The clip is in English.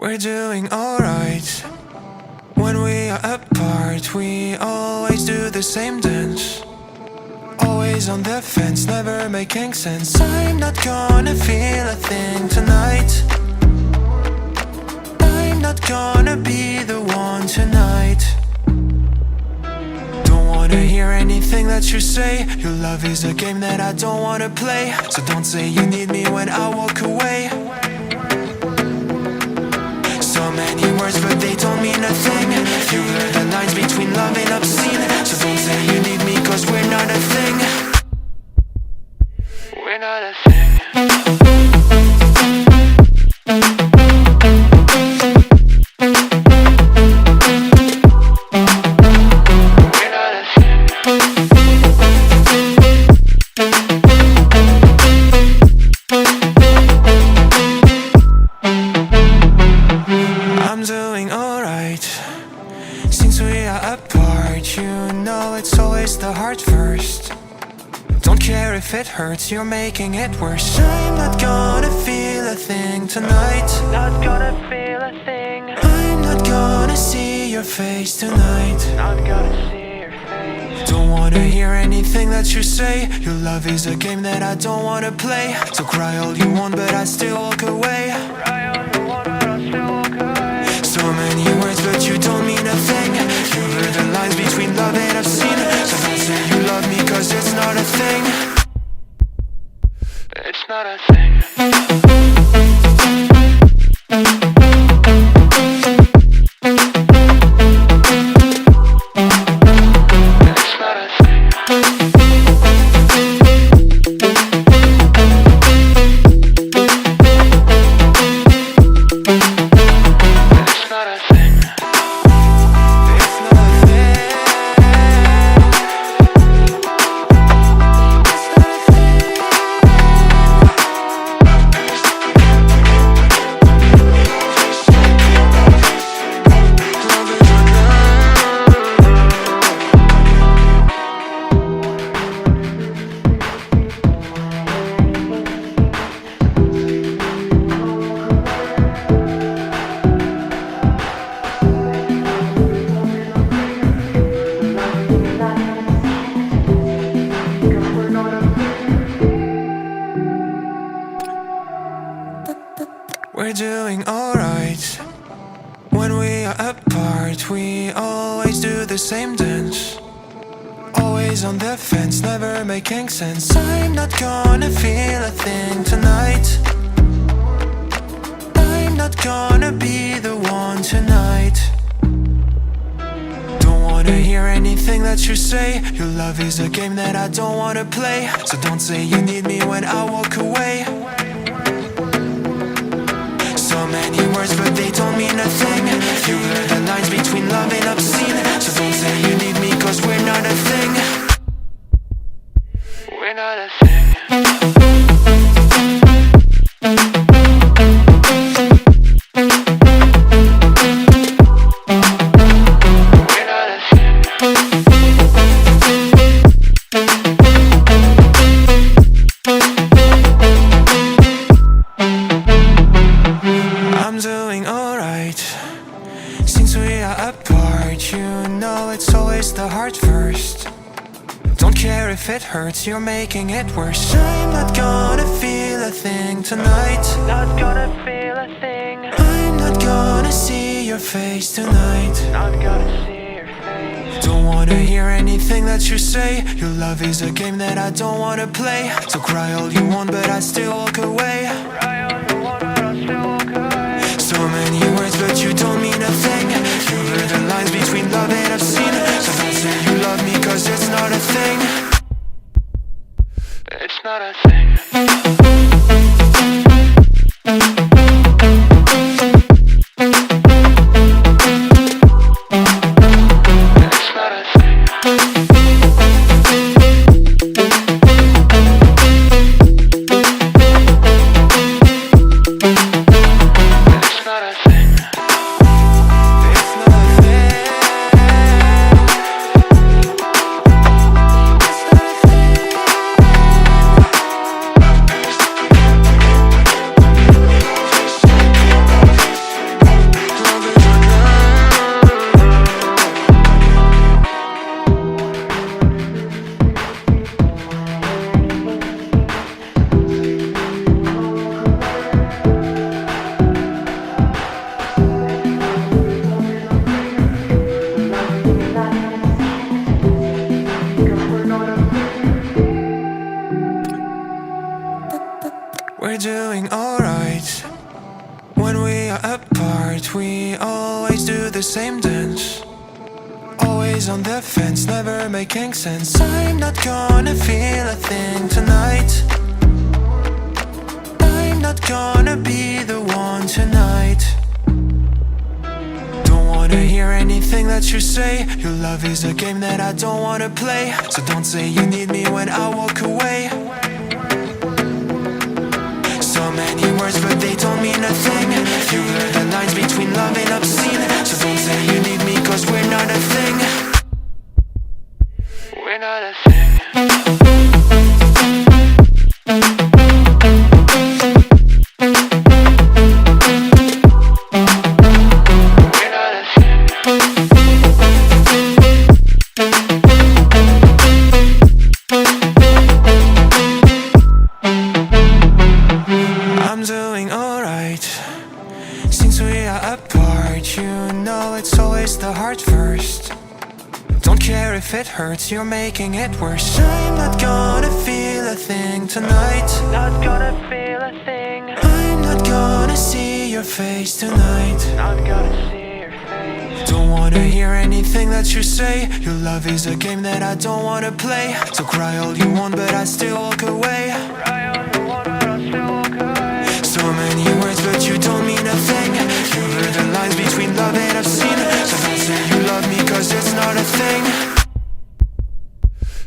We're doing alright. When we are apart, we always do the same dance. Always on the fence, never making sense. I'm not gonna feel a thing tonight. I'm not gonna be the one tonight. Don't wanna hear anything that you say. Your love is a game that I don't wanna play. So don't say you need me when I walk away. So many words but they don't mean a thing. You blur the lines between love and obscene. So don't say you need me cause we're not a thing. We're not a thing. I'm doing alright. Since we are apart, you know it's always the heart first. Don't care if it hurts, you're making it worse. I'm not gonna feel a thing tonight. Not gonna feel a thing. I'm not gonna see your face tonight. Not gonna see your face. Don't wanna hear anything that you say. Your love is a game that I don't wanna play. So cry all you want but I still walk away. Cry all you want but I still walk away. So many words but you don't mean a thing. You blur the lines between love and obscene. So don't say you love me cause it's not a thing. It's not a thing. We're doing alright. When we are apart, we always do the same dance. Always on the fence, never making sense. I'm not gonna feel a thing tonight. I'm not gonna be the one tonight. Don't wanna hear anything that you say. Your love is a game that I don't wanna play. So don't say you need me when I walk away. So many words but they don't mean a thing. You blur the lines between love and obscene. So don't say you need me cause we're not a thing. We're not a thing. I'm doing alright. Since we are apart, you know it's always the heart first. Don't care if it hurts, you're making it worse. I'm not gonna feel a thing tonight. Not gonna feel a thing. I'm not gonna see your face tonight. Not gonna see your face. Don't wanna hear anything that you say. Your love is a game that I don't wanna play. So cry all you want but I still walk away. Cry all you want but I still walk away. So many words but you don't mean a thing. You blur the lines between love and obscene. So don't say you love me cause it's not a thing. It's not a thing. doing alright. When we are apart, we always do the same dance. Always on the fence, never making sense. I'm not gonna feel a thing tonight. I'm not gonna be the one tonight. Don't wanna hear anything that you say. Your love is a game that I don't wanna play. So don't say you need me when I walk away. So many words but they don't mean a thing. You blur the lines between love and obscene. So don't say you need me cause we're not a thing. We're not a thing. I'm doing alright. Since we are apart, you know it's always the heart first. Don't care if it hurts, you're making it worse. I'm not gonna feel a thing tonight. Not gonna feel a thing. I'm not gonna see your face tonight. Not gonna see your face. Don't wanna hear anything that you say. Your love is a game that I don't wanna play. So cry all you want but I still walk away. Cry all you want but I still walk away. So many words but you don't mean a thing. You blur the lines between love and obscene. So don't say you love me cause it's not a thing.